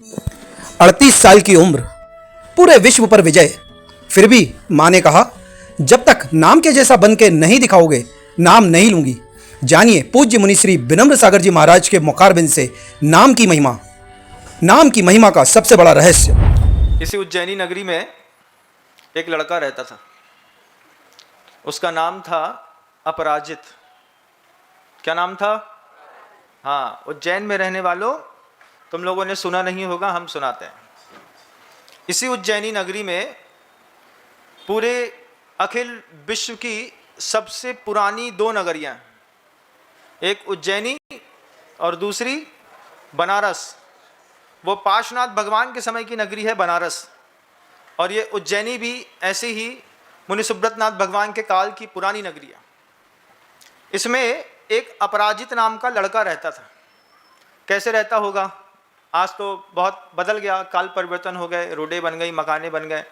38 साल की उम्र, पूरे विश्व पर विजय। फिर भी मां ने कहा, जब तक नाम के जैसा बन के नहीं दिखाओगे, नाम नहीं लूंगी। जानिए पूज्य मुनि श्री विनम्र सागर जी महाराज के मुखारबिंद से नाम की महिमा का सबसे बड़ा रहस्य। इसी उज्जैनी नगरी में एक लड़का रहता था। उसका नाम था अपराजित। क्या नाम था? हाँ, उज्जैन में रहने वालों, तुम लोगों ने सुना नहीं होगा, हम सुनाते हैं। इसी उज्जैनी नगरी में पूरे अखिल विश्व की सबसे पुरानी 2 नगरियां, एक उज्जैनी और दूसरी बनारस। वो पार्श्वनाथ भगवान के समय की नगरी है बनारस, और ये उज्जैनी भी ऐसे ही मुनि सुब्रतनाथ भगवान के काल की पुरानी नगरी है। इसमें एक अपराजित नाम का लड़का रहता था। कैसे रहता होगा? आज तो बहुत बदल गया, काल परिवर्तन हो गए, रोडें बन गई, मकाने बन गए।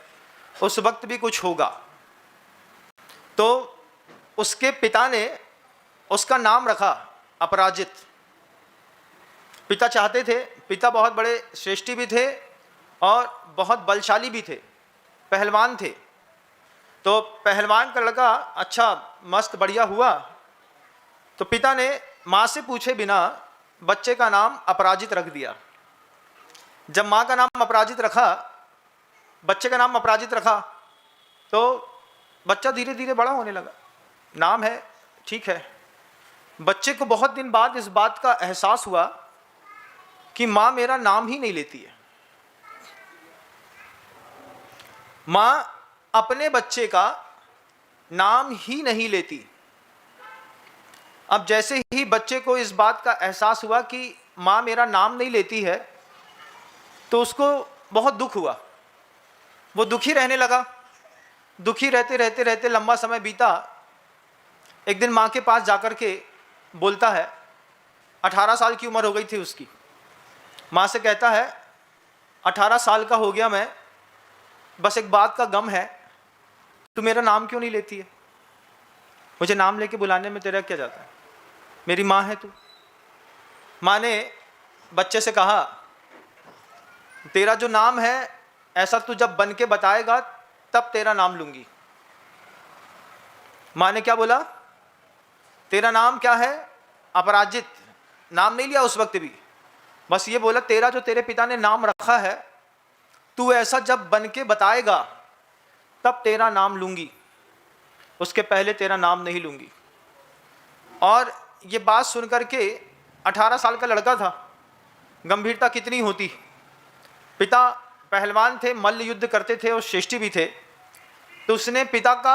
उस वक्त भी कुछ होगा। तो उसके पिता ने उसका नाम रखा अपराजित। पिता चाहते थे, पिता बहुत बड़े श्रेष्ठी भी थे और बहुत बलशाली भी थे, पहलवान थे। तो पहलवान का लड़का अच्छा मस्त बढ़िया हुआ, तो पिता ने माँ से पूछे बिना बच्चे का नाम अपराजित रख दिया। जब माँ का नाम अपराजित रखा, बच्चे का नाम अपराजित रखा, तो बच्चा धीरे धीरे बड़ा होने लगा। नाम है, ठीक है। बच्चे को बहुत दिन बाद इस बात का एहसास हुआ कि माँ मेरा नाम ही नहीं लेती है। माँ अपने बच्चे का नाम ही नहीं लेती। अब जैसे ही बच्चे को इस बात का एहसास हुआ कि माँ मेरा नाम नहीं लेती है, तो उसको बहुत दुख हुआ। वो दुखी रहने लगा। दुखी रहते रहते रहते लंबा समय बीता। एक दिन माँ के पास जाकर के बोलता है, 18 साल की उम्र हो गई थी उसकी। माँ से कहता है, 18 साल का हो गया मैं, बस एक बात का गम है, तू मेरा नाम क्यों नहीं लेती है? मुझे नाम लेके बुलाने में तेरा क्या जाता है? मेरी माँ है तू। माँ ने बच्चे से कहा, तेरा जो नाम है ऐसा तू जब बन के बताएगा तब तेरा नाम लूंगी। माँ ने क्या बोला? तेरा नाम क्या है? अपराजित। नाम नहीं लिया उस वक्त भी, बस ये बोला, तेरा जो तेरे पिता ने नाम रखा है, तू ऐसा जब बन के बताएगा तब तेरा नाम लूंगी, उसके पहले तेरा नाम नहीं लूंगी। और ये बात सुनकर के 18 साल का लड़का था, गंभीरता कितनी होती। पिता पहलवान थे, मल्ल युद्ध करते थे और श्रेष्ठी भी थे, तो उसने पिता का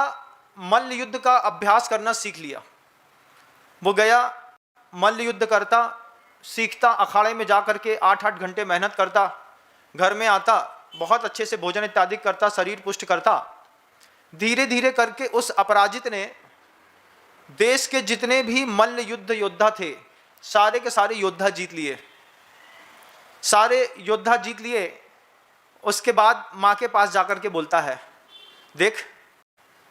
मल्ल युद्ध का अभ्यास करना सीख लिया। वो गया, मल्ल युद्ध करता, सीखता, अखाड़े में जा करके 8-8 घंटे मेहनत करता, घर में आता, बहुत अच्छे से भोजन इत्यादि करता, शरीर पुष्ट करता। धीरे धीरे करके उस अपराजित ने देश के जितने भी मल्ल युद्ध योद्धा थे, सारे के सारे योद्धा जीत लिए। सारे योद्धा जीत लिए। उसके बाद माँ के पास जाकर के बोलता है, देख,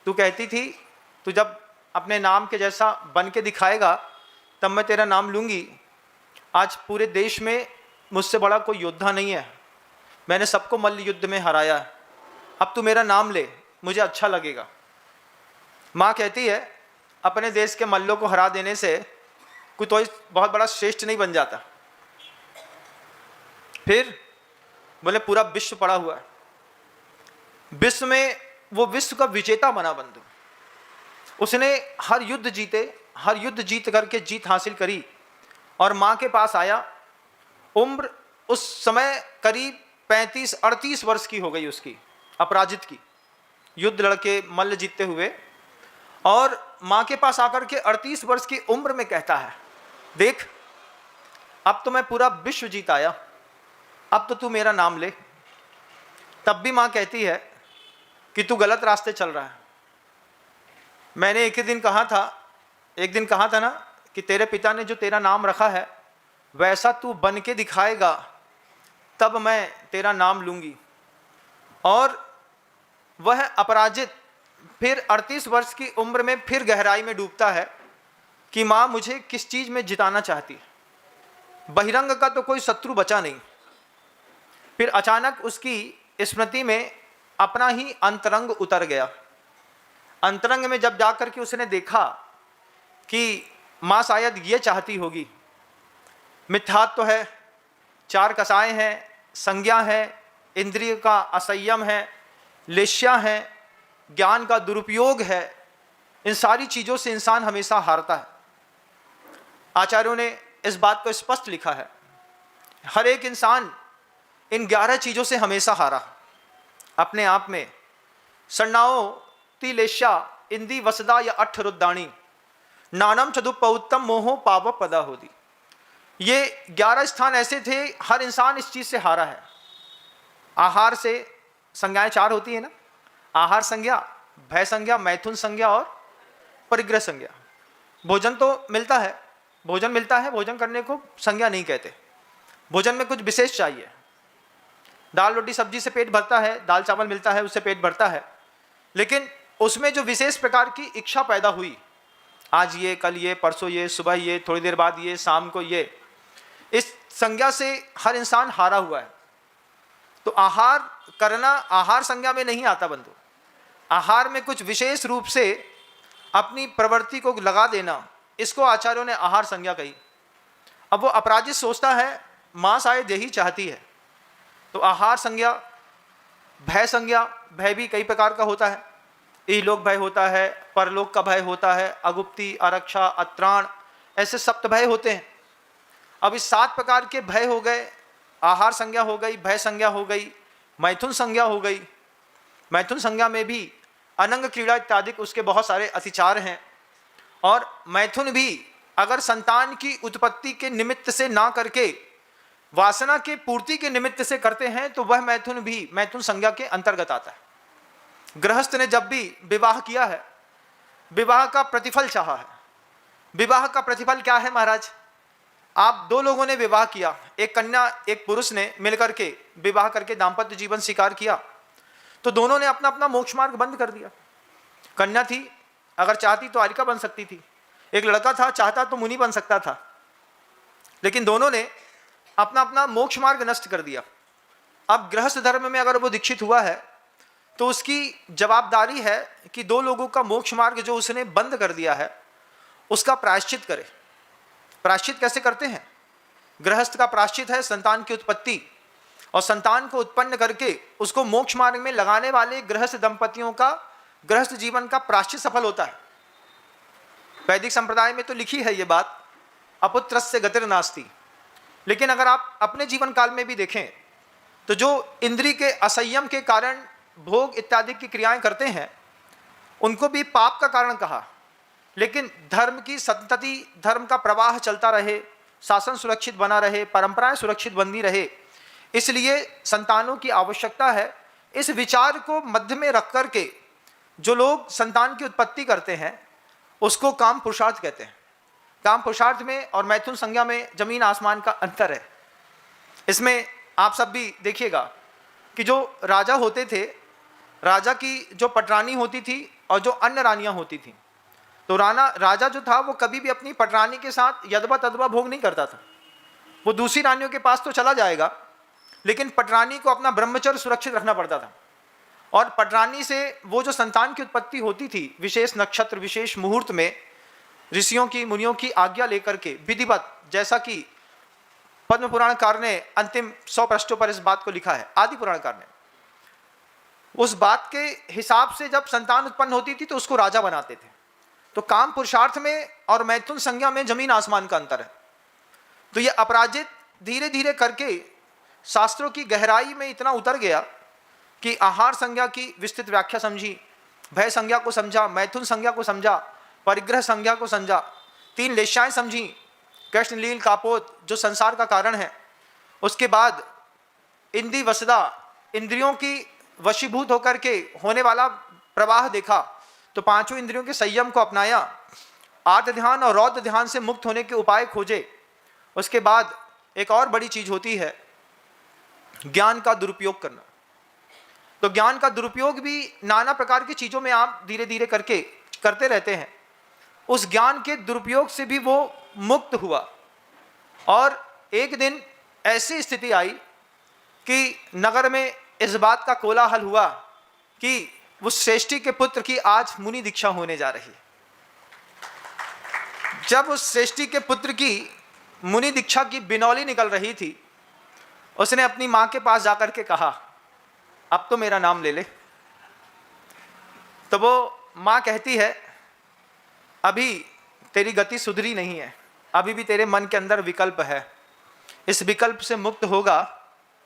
तू कहती थी तू जब अपने नाम के जैसा बन के दिखाएगा तब मैं तेरा नाम लूंगी। आज पूरे देश में मुझसे बड़ा कोई योद्धा नहीं है, मैंने सबको मल्ल युद्ध में हराया है, अब तू मेरा नाम ले, मुझे अच्छा लगेगा। माँ कहती है, अपने देश के मल्लों को हरा देने से कोई तो बहुत बड़ा श्रेष्ठ नहीं बन जाता। फिर बोले, पूरा विश्व पड़ा हुआ है, विश्व में वो विश्व का विजेता बना बंधु। उसने हर युद्ध जीते, हर युद्ध जीत करके जीत हासिल करी और माँ के पास आया। उम्र उस समय करीब 35-38 वर्ष की हो गई उसकी, अपराजित की, युद्ध लड़के मल्ल जीतते हुए। और माँ के पास आकर के 38 वर्ष की उम्र में कहता है, देख, अब तो मैं पूरा विश्व जीत आया, अब तो तू मेरा नाम ले। तब भी माँ कहती है कि तू गलत रास्ते चल रहा है। मैंने एक दिन कहा था ना कि तेरे पिता ने जो तेरा नाम रखा है वैसा तू बन के दिखाएगा तब मैं तेरा नाम लूंगी। और वह अपराजित फिर 38 वर्ष की उम्र में फिर गहराई में डूबता है कि माँ मुझे किस चीज़ में जिताना चाहती है। बहिरंग का तो कोई शत्रु बचा नहीं, फिर अचानक उसकी स्मृति में अपना ही अंतरंग उतर गया। अंतरंग में जब जाकर के उसने देखा कि माँ शायद ये चाहती होगी, मिथ्यात्व है, चार कसाएं हैं, संज्ञा है, इंद्रिय का असंयम है, लेश्या है, ज्ञान का दुरुपयोग है, इन सारी चीज़ों से इंसान हमेशा हारता है। आचार्यों ने इस बात को स्पष्ट लिखा है, हर एक इंसान इन 11 चीज़ों से हमेशा हारा अपने आप में। सन्नाओ तिलेशा इंदी वसदा या अठरुद्दाणी नानम चदुपौत्तम मोहो पाव पदा होदी। ये 11 स्थान ऐसे थे, हर इंसान इस चीज़ से हारा है। आहार से संज्ञाएं 4 होती है ना, आहार संज्ञा, भय संज्ञा, मैथुन संज्ञा और परिग्रह संज्ञा। भोजन तो मिलता है, भोजन मिलता है, भोजन करने को संज्ञा नहीं कहते। भोजन में कुछ विशेष चाहिए। दाल रोटी सब्जी से पेट भरता है, दाल चावल मिलता है उससे पेट भरता है, लेकिन उसमें जो विशेष प्रकार की इच्छा पैदा हुई, आज ये, कल ये, परसों ये, सुबह ये, थोड़ी देर बाद ये, शाम को ये, इस संज्ञा से हर इंसान हारा हुआ है। तो आहार करना आहार संज्ञा में नहीं आता बंधु। आहार में कुछ विशेष रूप से अपनी प्रवृत्ति को लगा देना, इसको आचार्यों ने आहार संज्ञा कही। अब वो अपराजित सोचता है माँ शायद यही चाहती है, तो आहार संज्ञा। भय संज्ञा, भय भी कई प्रकार का होता है, इहलोक भय होता है, परलोक का भय होता है, अगुप्ति, आरक्षा, अत्राण, ऐसे सप्त भय होते हैं। अब इस 7 प्रकार के भय हो गए, आहार संज्ञा हो गई, भय संज्ञा हो गई, मैथुन संज्ञा हो गई। मैथुन संज्ञा में भी अनंग क्रीड़ा इत्यादि उसके बहुत सारे अतिचार हैं। और मैथुन भी अगर संतान की उत्पत्ति के निमित्त से ना करके वासना के पूर्ति के निमित्त से करते हैं, तो वह मैथुन भी मैथुन संज्ञा के अंतर्गत आता है। गृहस्थ ने जब भी विवाह किया है, विवाह का प्रतिफल चाहा है। विवाह का प्रतिफल क्या है महाराज? आप 2 लोगों ने विवाह किया, एक कन्या एक पुरुष ने मिलकर के विवाह करके दाम्पत्य जीवन स्वीकार किया, तो दोनों ने अपना अपना मोक्ष मार्ग बंद कर दिया। कन्या थी, अगर चाहती तो आरिका बन सकती थी, एक लड़का था, चाहता तो मुनि बन सकता था, लेकिन दोनों ने अपना अपना मोक्ष मार्ग नष्ट कर दिया। अब गृहस्थ धर्म में अगर वो दीक्षित हुआ है, तो उसकी जवाबदारी है कि 2 लोगों का मोक्ष मार्ग जो उसने बंद कर दिया है, उसका प्रायश्चित करे। प्रायश्चित कैसे करते हैं? गृहस्थ का प्रायश्चित है संतान की उत्पत्ति, और संतान को उत्पन्न करके उसको मोक्ष मार्ग में लगाने वाले गृहस्थ दंपतियों का गृहस्थ जीवन का प्रायश्चित सफल होता है। वैदिक संप्रदाय में तो लिखी है ये बात, अपुत्रस्य गतिर नास्ति। लेकिन अगर आप अपने जीवन काल में भी देखें, तो जो इंद्रिय के असंयम के कारण भोग इत्यादि की क्रियाएं करते हैं, उनको भी पाप का कारण कहा। लेकिन धर्म की संतति, धर्म का प्रवाह चलता रहे, शासन सुरक्षित बना रहे, परंपराएं सुरक्षित बनी रहे, इसलिए संतानों की आवश्यकता है। इस विचार को मध्य में रख करके जो लोग संतान की उत्पत्ति करते हैं, उसको काम पुरुषार्थ कहते हैं। काम पुरुषार्थ में और मैथुन संज्ञा में जमीन आसमान का अंतर है। इसमें आप सब भी देखिएगा कि जो राजा होते थे, राजा की जो पटरानी होती थी और जो अन्य रानियां होती थीं, तो राजा जो था वो कभी भी अपनी पटरानी के साथ यदवा तदवा भोग नहीं करता था। वो दूसरी रानियों के पास तो चला जाएगा, लेकिन पटरानी को अपना ब्रह्मचर्य सुरक्षित रखना पड़ता था। और पटरानी से वो जो संतान की उत्पत्ति होती थी, विशेष नक्षत्र विशेष मुहूर्त में ऋषियों की मुनियों की आज्ञा लेकर के विधिवत, जैसा कि पद्म पुराणकार ने अंतिम 100 पृष्ठों पर इस बात को लिखा है, आदि पुराणकार ने, उस बात के हिसाब से जब संतान उत्पन्न होती थी तो उसको राजा बनाते थे। तो काम पुरुषार्थ में और मैथुन संज्ञा में जमीन आसमान का अंतर है। तो ये अपराजित धीरे धीरे करके शास्त्रों की गहराई में इतना उतर गया कि आहार संज्ञा की विस्तृत व्याख्या समझी, भय संज्ञा को समझा, मैथुन संज्ञा को समझा, परिग्रह संज्ञा को समझा, 3 लेशाएं समझी, कृष्ण लील कापोत जो संसार का कारण है, उसके बाद इंद्री वसदा इंद्रियों की वशीभूत होकर के होने वाला प्रवाह देखा, तो 5 इंद्रियों के संयम को अपनाया, आर्त ध्यान और रौद्र ध्यान से मुक्त होने के उपाय खोजे। उसके बाद एक और बड़ी चीज होती है ज्ञान का दुरुपयोग करना। तो ज्ञान का दुरुपयोग भी नाना प्रकार की चीजों में आप धीरे धीरे करके करते रहते हैं। उस ज्ञान के दुरुपयोग से भी वो मुक्त हुआ। और एक दिन ऐसी स्थिति आई कि नगर में इस बात का कोलाहल हुआ कि उस श्रेष्ठी के पुत्र की आज मुनि दीक्षा होने जा रही है। जब उस श्रेष्ठी के पुत्र की मुनि दीक्षा की बिनौली निकल रही थी, उसने अपनी मां के पास जाकर के कहा, अब तो मेरा नाम ले ले। तो वो मां कहती है, अभी तेरी गति सुधरी नहीं है, अभी भी तेरे मन के अंदर विकल्प है, इस विकल्प से मुक्त होगा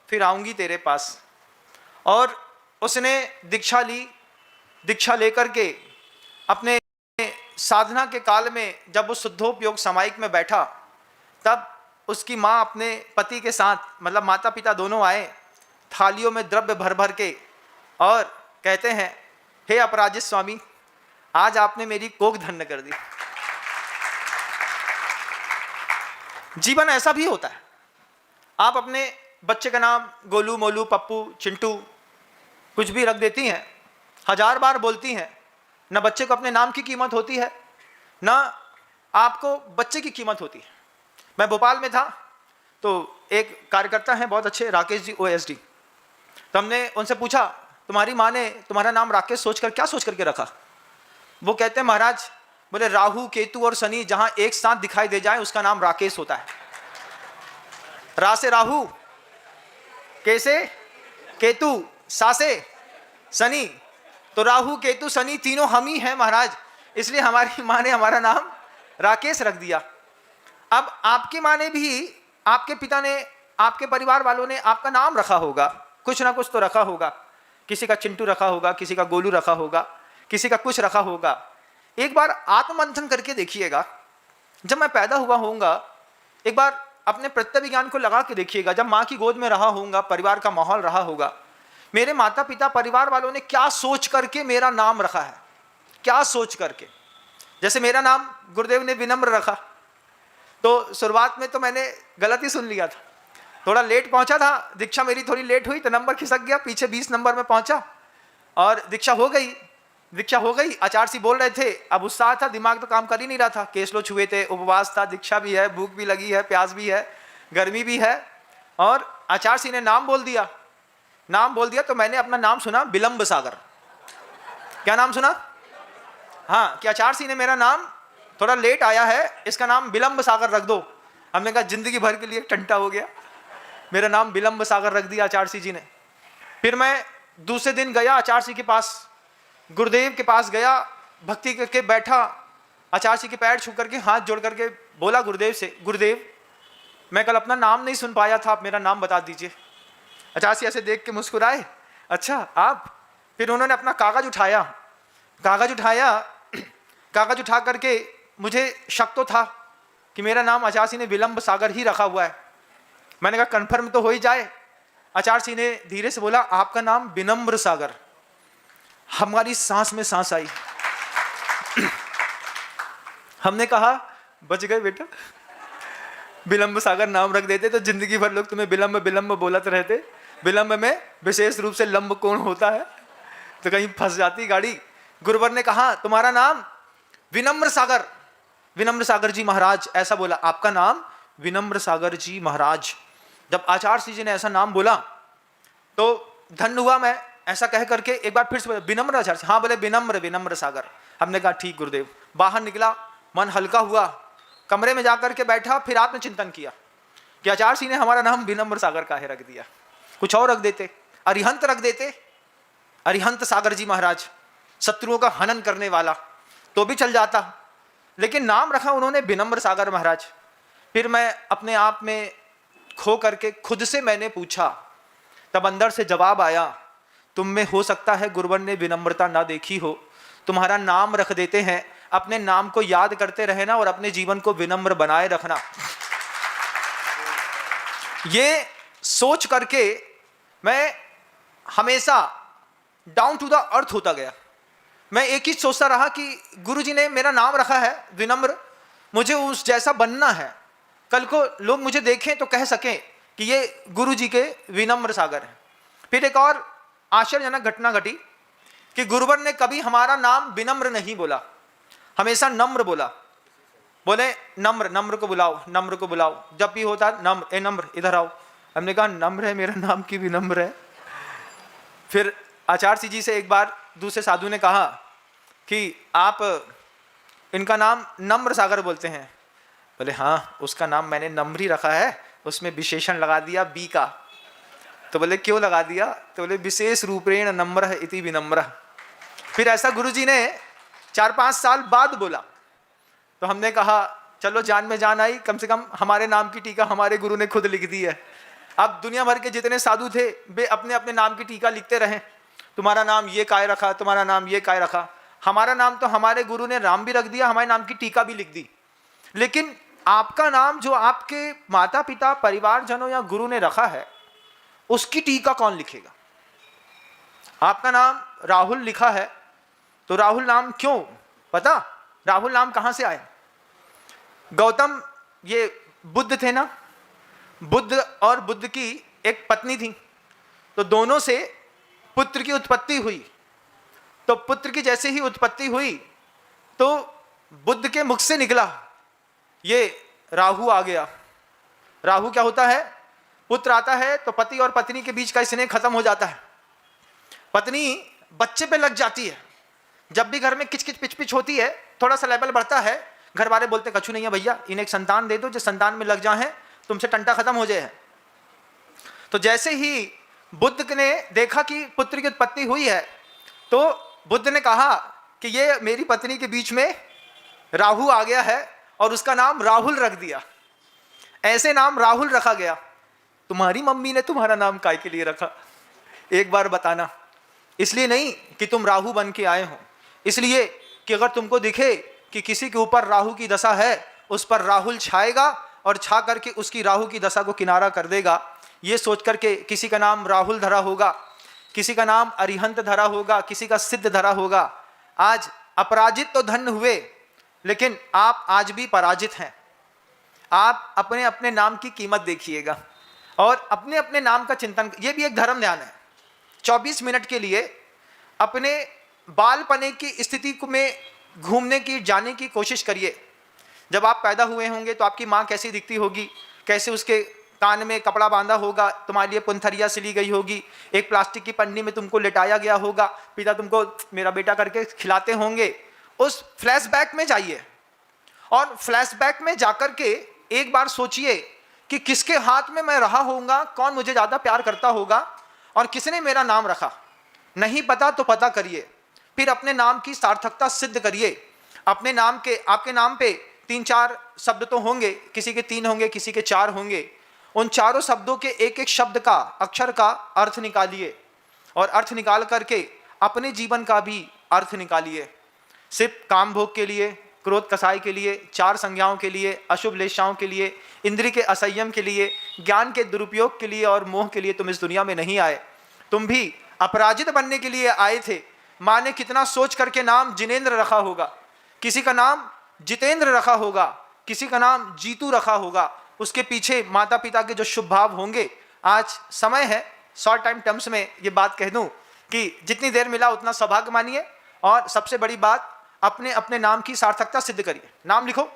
फिर आऊंगी तेरे पास। और उसने दीक्षा ली। दीक्षा लेकर के अपने साधना के काल में जब वो शुद्धोपयोग सामायिक में बैठा, तब उसकी माँ अपने पति के साथ, मतलब माता पिता दोनों आए, थालियों में द्रव्य भर भर के, और कहते हैं, हे अपराजित स्वामी, आज आपने मेरी कोख धन्य कर दी। जीवन ऐसा भी होता है। आप अपने बच्चे का नाम गोलू, मोलू, पप्पू, चिंटू कुछ भी रख देती हैं, 1000 बार बोलती हैं, न बच्चे को अपने नाम की कीमत होती है, न आपको बच्चे की कीमत होती है। मैं भोपाल में था, तो एक कार्यकर्ता हैं बहुत अच्छे, राकेश जी, OSD। तो हमने उनसे पूछा, तुम्हारी माँ ने तुम्हारा नाम राकेश सोचकर क्या सोच करके रखा? वो कहते हैं, महाराज, बोले राहु, केतु और शनि जहां एक साथ दिखाई दे जाए उसका नाम राकेश होता है। रा से राहु, के से केतु, सा से शनि। तो राहु, केतु, शनि तीनों हम ही हैं महाराज, इसलिए हमारी माँ ने हमारा नाम राकेश रख दिया। अब आपकी माँ ने भी, आपके पिता ने, आपके परिवार वालों ने आपका नाम रखा होगा, कुछ ना कुछ तो रखा होगा। किसी का चिंटू रखा होगा, किसी का गोलू रखा होगा, किसी का कुछ रखा होगा। एक बार आत्ममंथन करके देखिएगा, जब मैं पैदा हुआ होऊंगा, एक बार अपने प्रत्यय विज्ञान को लगा के देखिएगा, जब माँ की गोद में रहा होऊंगा, परिवार का माहौल रहा होगा, मेरे माता पिता, परिवार वालों ने क्या सोच करके मेरा नाम रखा है, क्या सोच करके। जैसे मेरा नाम गुरुदेव ने विनम्र रखा, तो शुरुआत में तो मैंने गलत ही सुन लिया था, थोड़ा लेट पहुंचा था, दीक्षा मेरी थोड़ी लेट हुई तो नंबर खिसक गया, पीछे 20 नंबर में पहुंचा और दीक्षा हो गई। दीक्षा हो गई, आचार्य बोल रहे थे, अब उत्साह था, दिमाग तो काम कर ही नहीं रहा था, केसलो छुए थे, उपवास था, दीक्षा भी है, भूख भी लगी है, प्यास भी है, गर्मी भी है, और आचार्य ने नाम बोल दिया। नाम बोल दिया तो मैंने अपना नाम सुना, विलंब सागर। क्या नाम सुना? हाँ, कि आचार्य ने मेरा नाम थोड़ा लेट आया है, इसका नाम विलंब सागर रख दो। हमने कहा जिंदगी भर के लिए टंटा हो गया, मेरा नाम विलंब सागर रख दिया आचार्य जी ने। फिर मैं दूसरे दिन गया आचार्य के पास, गुरुदेव के पास गया, भक्ति करके बैठा, आचार्य के पैर छू करके हाथ जोड़ करके बोला गुरुदेव से, गुरुदेव मैं कल अपना नाम नहीं सुन पाया था, आप मेरा नाम बता दीजिए। आचार्य ऐसे देख के मुस्कुराए, अच्छा आप? फिर उन्होंने अपना कागज उठाया, कागज उठा करके, मुझे शक तो था कि मेरा नाम आचार्य ने विलंब सागर ही रखा हुआ है। मैंने कहा कन्फर्म तो हो ही जाए। आचार्य ने धीरे से बोला, आपका नाम विनम्र सागर। हमारी सांस में सांस आई। हमने कहा बच गए बेटा, विलंब सागर नाम रख देते तो जिंदगी भर लोग तुम्हें विलंब विलंब बोलते रहते। विलंब में विशेष रूप से लंब कौन होता है, तो कहीं फंस जाती गाड़ी। गुरुवर ने कहा तुम्हारा नाम विनम्र सागर जी महाराज, ऐसा बोला, आपका नाम विनम्र सागर जी महाराज। जब आचार्य जी ने ऐसा नाम बोला तो धन्य हुआ मैं, ऐसा कह करके एक बार फिर से बोला विनम्र आचार्य, हाँ बोले विनम्र सागर। हमने कहा ठीक गुरुदेव। बाहर निकला, मन हल्का हुआ, कमरे में जाकर के बैठा, फिर आत्मचिंतन किया कि आचार्य ने हमारा नाम विनम्र सागर काहे रख दिया, कुछ और रख देते, अरिहंत रख देते, अरिहंत सागर जी महाराज, शत्रुओं का हनन करने वाला, तो भी चल जाता, लेकिन नाम रखा उन्होंने विनम्र सागर महाराज। फिर मैं अपने आप में खो करके खुद से मैंने पूछा, तब अंदर से जवाब आया, तुम में हो सकता है गुरुवर ने विनम्रता ना देखी हो, तुम्हारा नाम रख देते हैं, अपने नाम को याद करते रहना और अपने जीवन को विनम्र बनाए रखना। ये सोच करके मैं हमेशा डाउन टू द अर्थ होता गया। मैं एक ही सोचता रहा कि गुरुजी ने मेरा नाम रखा है विनम्र, मुझे उस जैसा बनना है, कल को लोग मुझे देखें तो कह सकें कि ये गुरुजी के विनम्र सागर हैं। फिर एक और आश्चर्यजनक घटना घटी कि गुरुवर ने कभी हमारा नाम विनम्र नहीं बोला, हमेशा नम्र बोला। बोले नम्र को बुलाओ, जब भी होता नम्र, ए नम्र इधर आओ, हमने कहा नम्र है, मेरा नाम की भी नम्र है। फिर आचार्य जी से एक बार दूसरे साधु ने कहा कि आप इनका नाम नम्र सागर बोलते हैं। बोले हाँ, उसका नाम मैंने नम्र ही रखा है, उसमें विशेषण लगा दिया बी का। तो बोले क्यों लगा दिया? तो बोले विशेष रूपेण नम्र इति विनम्र। फिर ऐसा गुरुजी ने 4-5 साल बाद बोला। तो हमने कहा चलो जान में जान आई, कम से कम हमारे नाम की टीका हमारे गुरु ने खुद लिख दी है। अब दुनिया भर के जितने साधु थे वे अपने अपने नाम की टीका लिखते रहे, तुम्हारा नाम ये काय रखा, तुम्हारा नाम ये काय रखा। हमारा नाम तो हमारे गुरु ने राम भी रख दिया, हमारे नाम की टीका भी लिख दी। लेकिन आपका नाम जो आपके माता पिता परिवारजनों या गुरु ने रखा है, उसकी टीका कौन लिखेगा? आपका नाम राहुल लिखा है, तो राहुल नाम क्यों? पता राहुल नाम कहां से आया? गौतम ये बुद्ध थे ना, बुद्ध और बुद्ध की एक पत्नी थी, तो दोनों से पुत्र की उत्पत्ति हुई। तो पुत्र की जैसे ही उत्पत्ति हुई तो बुद्ध के मुख से निकला ये राहु आ गया। राहु क्या होता है? पुत्र आता है तो पति और पत्नी के बीच का स्नेह खत्म हो जाता है, पत्नी बच्चे पे लग जाती है। जब भी घर में किच किच पिच पिच होती है, थोड़ा सा लेवल बढ़ता है, घर वाले बोलते कछु नहीं है भैया, इन्हें एक संतान दे दो, जो संतान में लग जाए तुमसे टंटा खत्म हो जाए। तो जैसे ही बुद्ध ने देखा कि पुत्र की उत्पत्ति हुई है, तो बुद्ध ने कहा कि ये मेरी पत्नी के बीच में राहु आ गया है और उसका नाम राहुल रख दिया। ऐसे नाम राहुल रखा गया। तुम्हारी मम्मी ने तुम्हारा नाम काय के लिए रखा? एक बार बताना। इसलिए नहीं कि तुम राहु बन के आए हो, इसलिए कि अगर तुमको दिखे कि किसी के ऊपर राहु की दशा है, उस पर राहुल छाएगा और छा करके उसकी राहु की दशा को किनारा कर देगा। ये सोच करके किसी का नाम राहुल धरा होगा, किसी का नाम अरिहंत धरा होगा, किसी का सिद्ध धरा होगा। आज अपराजित तो धन्य हुए, लेकिन आप आज भी पराजित हैं। आप अपने अपने नाम की कीमत देखिएगा और अपने अपने नाम का चिंतन। ये भी एक धर्म ध्यान है। 24 मिनट के लिए अपने बालपने की स्थिति में घूमने की जाने की कोशिश करिए। जब आप पैदा हुए होंगे तो आपकी माँ कैसी दिखती होगी, कैसे उसके कान में कपड़ा बांधा होगा, तुम्हारे लिए पुंथरिया सिली गई होगी, एक प्लास्टिक की पन्नी में तुमको लेटाया गया होगा, पिता तुमको मेरा बेटा करके खिलाते होंगे। उस फ्लैशबैक में जाइए और फ्लैशबैक में जाकर के एक बार सोचिए कि किसके हाथ में मैं रहा होऊंगा, कौन मुझे ज़्यादा प्यार करता होगा और किसने मेरा नाम रखा। नहीं पता तो पता करिए, फिर अपने नाम की सार्थकता सिद्ध करिए। अपने नाम के, आपके नाम पे 3-4 शब्द तो होंगे, किसी के 3 होंगे, किसी के 4 होंगे। उन चारों शब्दों के एक एक शब्द का, अक्षर का अर्थ निकालिए और अर्थ निकाल करके अपने जीवन का भी अर्थ निकालिए। सिर्फ काम भोग के लिए, क्रोध कसाई के लिए, 4 संज्ञाओं के लिए, अशुभ लेशाओं के लिए, इंद्रिय के असंयम के लिए, ज्ञान के दुरुपयोग के लिए और मोह के लिए तुम इस दुनिया में नहीं आए। तुम भी अपराजित बनने के लिए आए थे। माँ ने कितना सोच करके नाम जिनेंद्र रखा होगा, किसी का नाम जितेंद्र रखा होगा, किसी का नाम जीतू रखा होगा। उसके पीछे माता पिता के जो शुभ भाव होंगे। आज समय है, शॉर्ट टाइम टर्म्स में ये बात कह दूं कि जितनी देर मिला उतना सौभाग्य मानिए और सबसे बड़ी बात, अपने अपने नाम की सार्थकता सिद्ध करिए। नाम लिखो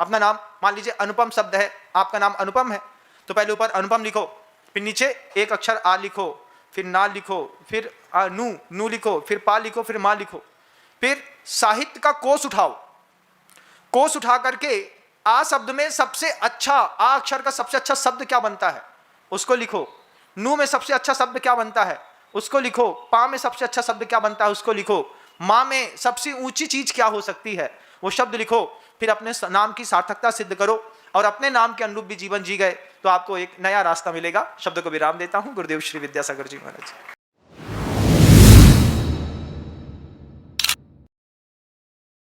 अपना नाम। मान लीजिए अनुपम शब्द है, आपका नाम अनुपम है, तो पहले ऊपर अनुपम लिखो, फिर नीचे एक अक्षर आ लिखो, फिर ना लिखो, फिर नू लिखो, फिर पा लिखो, फिर माँ लिखो। फिर साहित्य का कोश उठाओ। कोश उठा करके आ शब्द में सबसे अच्छा, आ अक्षर का सबसे अच्छा शब्द क्या बनता है उसको लिखो। नू में सबसे अच्छा शब्द क्या बनता है उसको लिखो। पा में सबसे अच्छा शब्द क्या बनता है उसको लिखो। माँ में सबसे ऊंची चीज क्या हो सकती है वो शब्द लिखो। फिर अपने नाम की सार्थकता सिद्ध करो और अपने नाम के अनुरूप भी जीवन जी गए तो आपको एक नया रास्ता मिलेगा। शब्द को विराम देता हूँ। गुरुदेव श्री विद्यासागर जी महाराज।